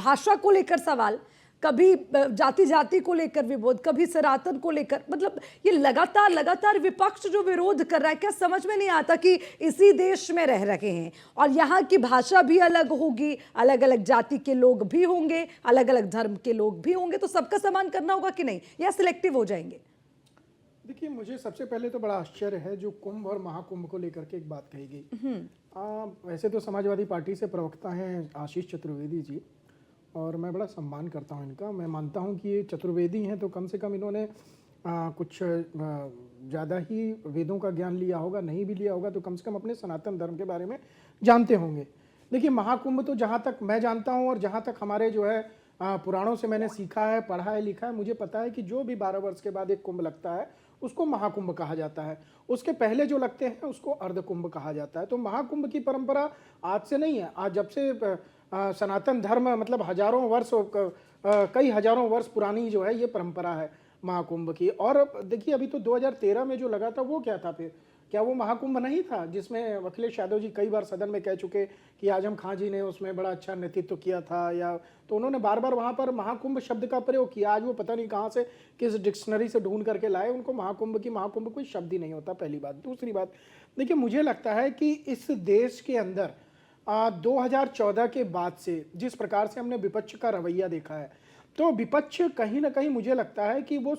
भाषा को लेकर सवाल, कभी जाति जाति को लेकर विरोध, कभी सनातन को लेकर, मतलब ये लगातार लगातार विपक्ष जो विरोध कर रहा है, क्या समझ में नहीं आता कि इसी देश में रह रहे हैं और यहाँ की भाषा भी अलग होगी, अलग अलग जाति के लोग भी होंगे, अलग अलग धर्म के लोग भी होंगे, तो सबका सम्मान करना होगा कि नहीं, या सिलेक्टिव हो जाएंगे? देखिए, मुझे सबसे पहले तो बड़ा आश्चर्य है जो कुंभ और महाकुंभ को लेकर के एक बात कही गई। वैसे तो समाजवादी पार्टी से प्रवक्ता हैं आशीष चतुर्वेदी जी, और मैं बड़ा सम्मान करता हूं इनका। मैं मानता हूं कि ये चतुर्वेदी हैं तो कम से कम इन्होंने कुछ ज़्यादा ही वेदों का ज्ञान लिया होगा, नहीं भी लिया होगा तो कम से कम अपने सनातन धर्म के बारे में जानते होंगे। देखिए, महाकुंभ तो जहाँ तक मैं जानता हूँ और जहाँ तक हमारे जो है पुराणों से मैंने सीखा है, पढ़ा है, लिखा है, मुझे पता है कि जो भी 12 वर्ष के बाद एक कुंभ लगता है उसको महाकुंभ कहा जाता है। उसके पहले जो लगते हैं उसको अर्धकुंभ कहा जाता है। तो महाकुंभ की परंपरा आज से नहीं है। आज जब से सनातन धर्म मतलब हजारों वर्ष, कई हजारों वर्ष पुरानी जो है ये परंपरा है महाकुंभ की। और देखिए, अभी तो 2013 में जो लगा था वो क्या था, फिर क्या वो महाकुंभ नहीं था जिसमें अखिलेश यादव जी कई बार सदन में कह चुके कि आजम खां जी ने उसमें बड़ा अच्छा नेतृत्व किया था, या तो उन्होंने बार बार वहां पर महाकुंभ शब्द का प्रयोग किया। आज वो पता नहीं कहां से किस डिक्शनरी से ढूंढ करके लाए, उनको महाकुंभ कोई शब्द ही नहीं होता, पहली बात। दूसरी बात, देखिए, मुझे लगता है कि इस देश के अंदर 2014 के बाद से जिस प्रकार से हमने विपक्ष का रवैया देखा है, तो विपक्ष कहीं ना कहीं मुझे लगता है कि वो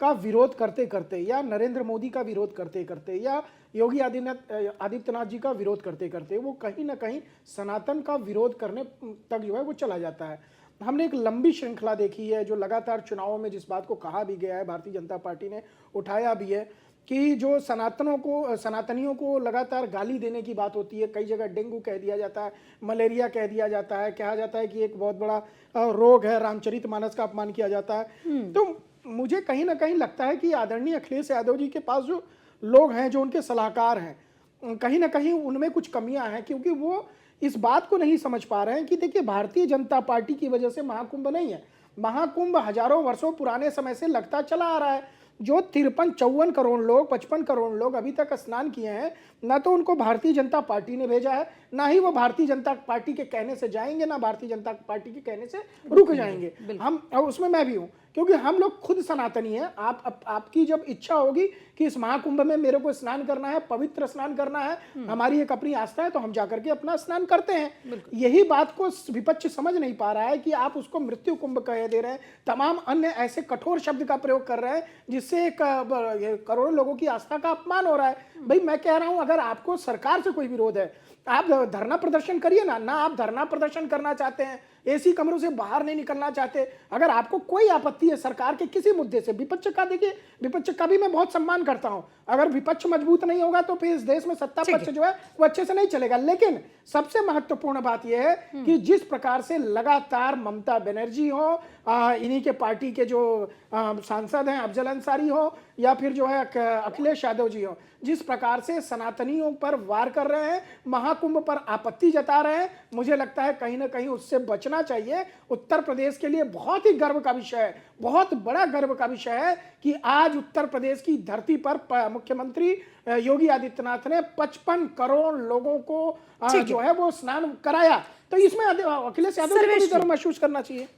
का विरोध करते करते, या नरेंद्र मोदी का विरोध करते करते, या योगी आदित्यनाथ जी का विरोध करते करते, वो कहीं ना कहीं सनातन का विरोध करने तक जो है वो चला जाता है। हमने एक लंबी श्रृंखला देखी है जो लगातार चुनावों में जिस बात को कहा भी गया है, भारतीय जनता पार्टी ने उठाया भी है कि जो सनातनियों को लगातार गाली देने की बात होती है। कई जगह डेंगू कह दिया जाता है, मलेरिया कह दिया जाता है, कहा जाता है कि एक बहुत बड़ा रोग है, रामचरितमानस का अपमान किया जाता है। तो मुझे कहीं ना कहीं लगता है कि आदरणीय अखिलेश यादव जी के पास जो लोग हैं, जो उनके सलाहकार हैं, कहीं ना कहीं उनमें कुछ कमियां हैं, क्योंकि वो इस बात को नहीं समझ पा रहे हैं कि देखिए, भारतीय जनता पार्टी की वजह से महाकुंभ नहीं है। महाकुंभ हजारों वर्षों पुराने समय से लगता चला आ रहा है। जो 53-54 करोड़ लोग, 55 करोड़ लोग अभी तक स्नान किए हैं, ना तो उनको भारतीय जनता पार्टी ने भेजा है, ना ही वो भारतीय जनता पार्टी के कहने से जाएंगे, ना भारतीय जनता पार्टी के कहने से रुक जाएंगे। हम उसमें मैं भी हूं, क्योंकि हम लोग खुद सनातनी हैं। आपकी जब इच्छा होगी कि इस महाकुंभ में मेरे को स्नान करना है, पवित्र स्नान करना है, हमारी एक अपनी आस्था है, तो हम जाकर के अपना स्नान करते हैं। यही बात को विपक्ष समझ नहीं पा रहा है कि आप उसको मृत्यु कुंभ कह दे रहे हैं, तमाम अन्य ऐसे कठोर शब्द का प्रयोग कर रहे हैं जिससे करोड़ों लोगों की आस्था का अपमान हो रहा है। भाई, मैं कह रहा हूं, अगर आपको सरकार से कोई विरोध है, आप धरना प्रदर्शन करिए ना आप धरना प्रदर्शन करना चाहते हैं, एसी कमरों से बाहर नहीं निकलना चाहते, अगर आपको कोई आपत्ति है सरकार के किसी मुद्दे से, विपक्ष का, देखिए, विपक्ष का भी मैं बहुत सम्मान करता हूं। अगर विपक्ष मजबूत नहीं होगा तो फिर इस देश में सत्ता पक्ष जो है वो अच्छे से नहीं चलेगा। लेकिन सबसे महत्वपूर्ण बात यह है कि जिस प्रकार से लगातार ममता बनर्जी हो, इन्हीं के पार्टी के जो सांसद हैं अफजल अंसारी हो, या फिर जो है अखिलेश यादव जी हो, जिस प्रकार से सनातनियों पर वार कर रहे हैं, महाकुंभ पर आपत्ति जता रहे हैं, मुझे लगता है कहीं ना कहीं उससे बचना चाहिए। उत्तर प्रदेश के लिए बहुत ही गर्व का विषय है, बहुत बड़ा गर्व का विषय है कि आज उत्तर प्रदेश की धरती पर मुख्यमंत्री योगी आदित्यनाथ ने 55 करोड़ लोगों को जो है वो स्नान कराया। तो इसमें अखिलेश यादव को भी गर्व महसूस करना चाहिए।